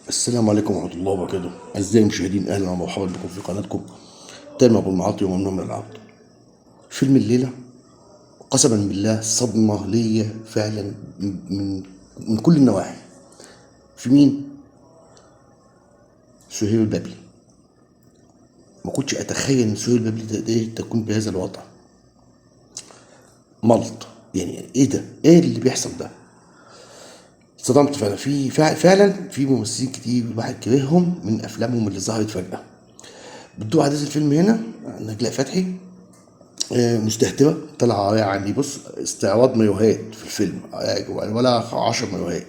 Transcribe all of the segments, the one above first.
السلام عليكم ورحمة الله وبركاته. أعزائي المشاهدين، أهلا ومرحبا بكم في قناتكم تامر أبو المعاطي وممنوع من العرض. فيلم الليلة قسما بالله صدمة ليا فعلا من كل النواحي. في مين؟ سهير البابلي. ما كنتش أتخيل إن سهير البابلي تكون بهذا الوضع. ملط يعني، إيه ده؟ إيه اللي بيحصل ده؟ صدمت فعلا. فعلا في ممثلين كتير الواحد كرههم من أفلامهم اللي ظهرت فجأة. بتدور أحداث الفيلم هنا نجلاء فتحي مستهترة طالعة يعني، بص، استعراض مايوهات في الفيلم ولا 10 مايوهات.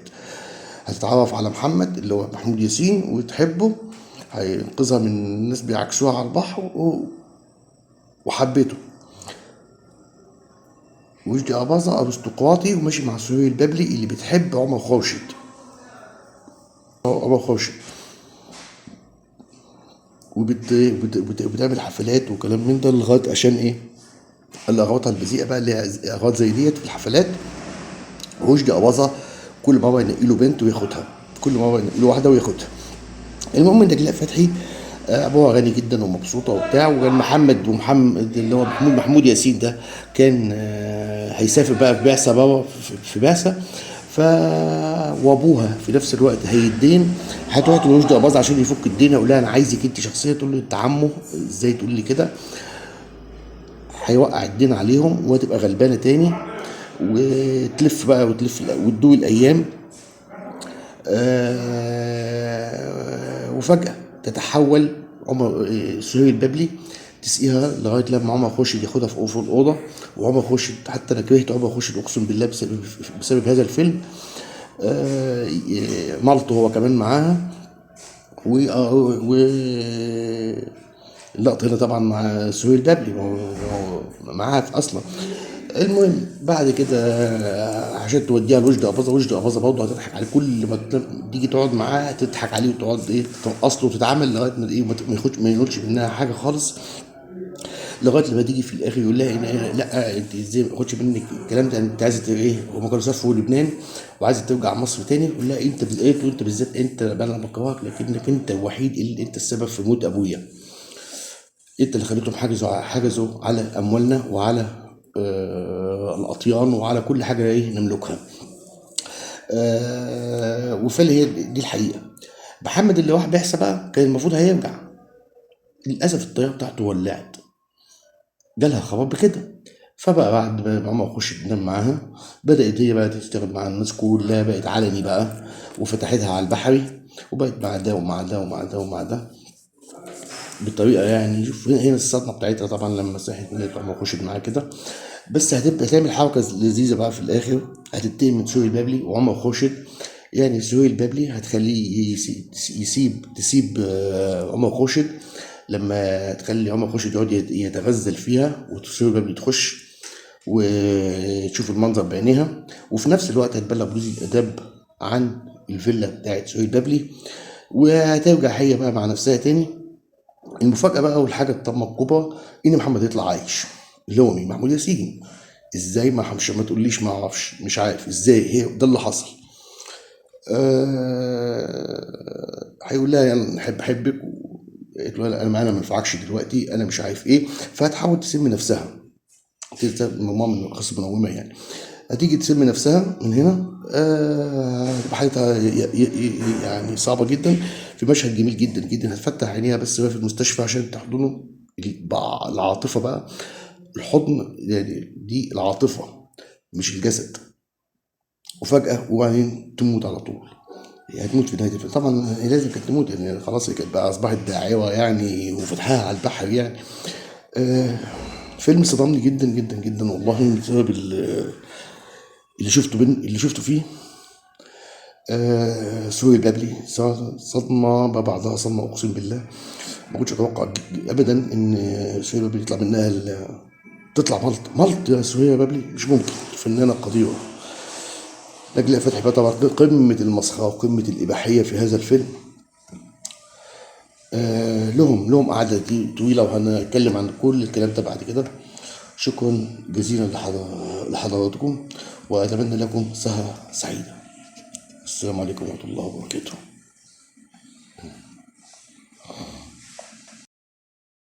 هتتعرف على محمد اللي هو محمود ياسين وتحبه، هينقذها من الناس بيعكسوها على البحر وحبيته. وجدي أباظة أرستقراطي وماشي مع سهير البابلي اللي بتحب عمر خورشيد. عمر خورشيد وبتعمل حفلات وكلام من ده لغاية عشان ايه؟ الأغراض البذيئة بقى اللي هي أغراض زي ديت في الحفلات. رشدي أباظة كل مرة ينقي له بنت وياخدها، كل مرة ينقي له واحدة وياخدها. المهم ان نجلاء فتحي ابوها غني جدا ومبسوطه وبتاع، وكان محمد اللي هو محمود ياسين ده كان هيسافر بقى في بعثه بابا في بعثه. ف وابوها في نفس الوقت هيدين. هتروح لرشدي اباظة عشان يفك الدين، يقول لها انا عايزك انت شخصيه. تقول له انت عمه ازاي تقول لي كده؟ هيوقع الدين عليهم وهتبقى غلبانه تاني. وتلف بقى وتلف وتدوي الايام. وفجأة تتحول سهير البابلي تسقيها لغاية لما عمر خورشيد ياخدها في الأوضة. وعمر خورشيد، حتى أنا كرهت عمر خورشيد أقسم بالله بسبب هذا الفيلم. مالطو هو كمان معاها. و اللقطة هنا طبعا مع سهير البابلي، هو معاها اصلا. المهم بعد كده عشان توديها لوجدي اباظه، وجدي اباظه برضه هتضحك عليه كل ما تيجي تقعد معاه، تضحك عليه وتقعد ايه تنقص له وتتعامل لغايه ما ايه ما ياخدش منها حاجه خالص. لغايه لما تيجي في الاخر يقول لها لا انت ازاي ما تاخدش منك الكلام ده؟ انت عايزه ايه؟ هما كانوا سافروا لبنان وعايزه ترجع مصر تاني. يقول لها انت بالذات، وانت بالذات انت، انا بكرهك لكنك انت الوحيد اللي انت السبب في موت ابويا. انت اللي خليتهم حجزوا على اموالنا وعلى الاطيان وعلى كل حاجه ايه نملكها. وفعلا هي دي الحقيقه. محمد اللي واحد بيحسب بقى كان المفروض هيرجع. للاسف الطياره بتاعته ولعت، جالها خبر بكده. فبقى بعد ما عمر يخش تنام معاها، بدأت هي بقى تشتغل مع الناس كلها، بقت علني بقى وفتحتها على البحري. وبقت مع ده ومع ده ومع ده ومع ده بطريقه يعني. شوف هنا الصدمه بتاعتها طبعا لما صحت ان عمر خورشيد معاها كده. بس هتبقى تعمل حركه لذيذه بقى في الاخر، هتنتقم من سهير البابلي وعمر خورشيد. يعني سهير البابلي هتخليه تسيب عمر خورشيد، لما تخلي عمر خورشيد يقعد يتغزل فيها وسهير البابلي تخش وتشوف المنظر بعينيها. وفي نفس الوقت هتبلغ بوليس الاداب عن الفيلا بتاعت سهير البابلي، وهترجع هي بقى مع نفسها تاني. المفاجأة بقى والحاجة الطامة الكبرى إن محمد يطلع عايش، اللي هو مين؟ محمود ياسين. إزاي؟ ما تقوليش ما أعرفش، مش عارف إزاي، هي ده اللي حصل. هيقول لها يلا نحب أحبك قالت له لا، انا معانا ما ينفعكش دلوقتي، انا مش عارف ايه. فهتحاول تسم نفسها، ماما من قصة منومة يعني. هتيجي تسم نفسها من هنا. هتبقى حالتها يعني صعبة جدا. في مشهد جميل جدا جدا، هتفتح عينيها بس وهي في المستشفى عشان تحضنه. العاطفة بقى، الحضن يعني دي العاطفة مش الجسد. وفجأة وبعدين تموت على طول. هي هتموت في نهاية الفيلم طبعا، هي لازم كانت تموت يعني، خلاص هي كانت بقى أصبحت داعرة يعني وفتحها على البحر يعني. آه فيلم صدمني جدا جدا جدا والله بسبب اللي شفته فيه. سوري البابلي صدمة ما بعدها صدمة أقسم بالله. ما كنتش أتوقع أبدا إن سوري البابلي يطلع منها تطلع ملط يا سوري البابلي، مش ممكن. فنانة قديرة. نجلاء فتحي بقى طبعا قمة المسخرة وقمة الإباحية في هذا الفيلم. لهم قعدة طويلة وهنتكلم عن كل الكلام ده بعد كده. شكرا جزيلا لحضراتكم، وأتمنى لكم سهرة سعيدة. السلام عليكم ورحمة الله وبركاته.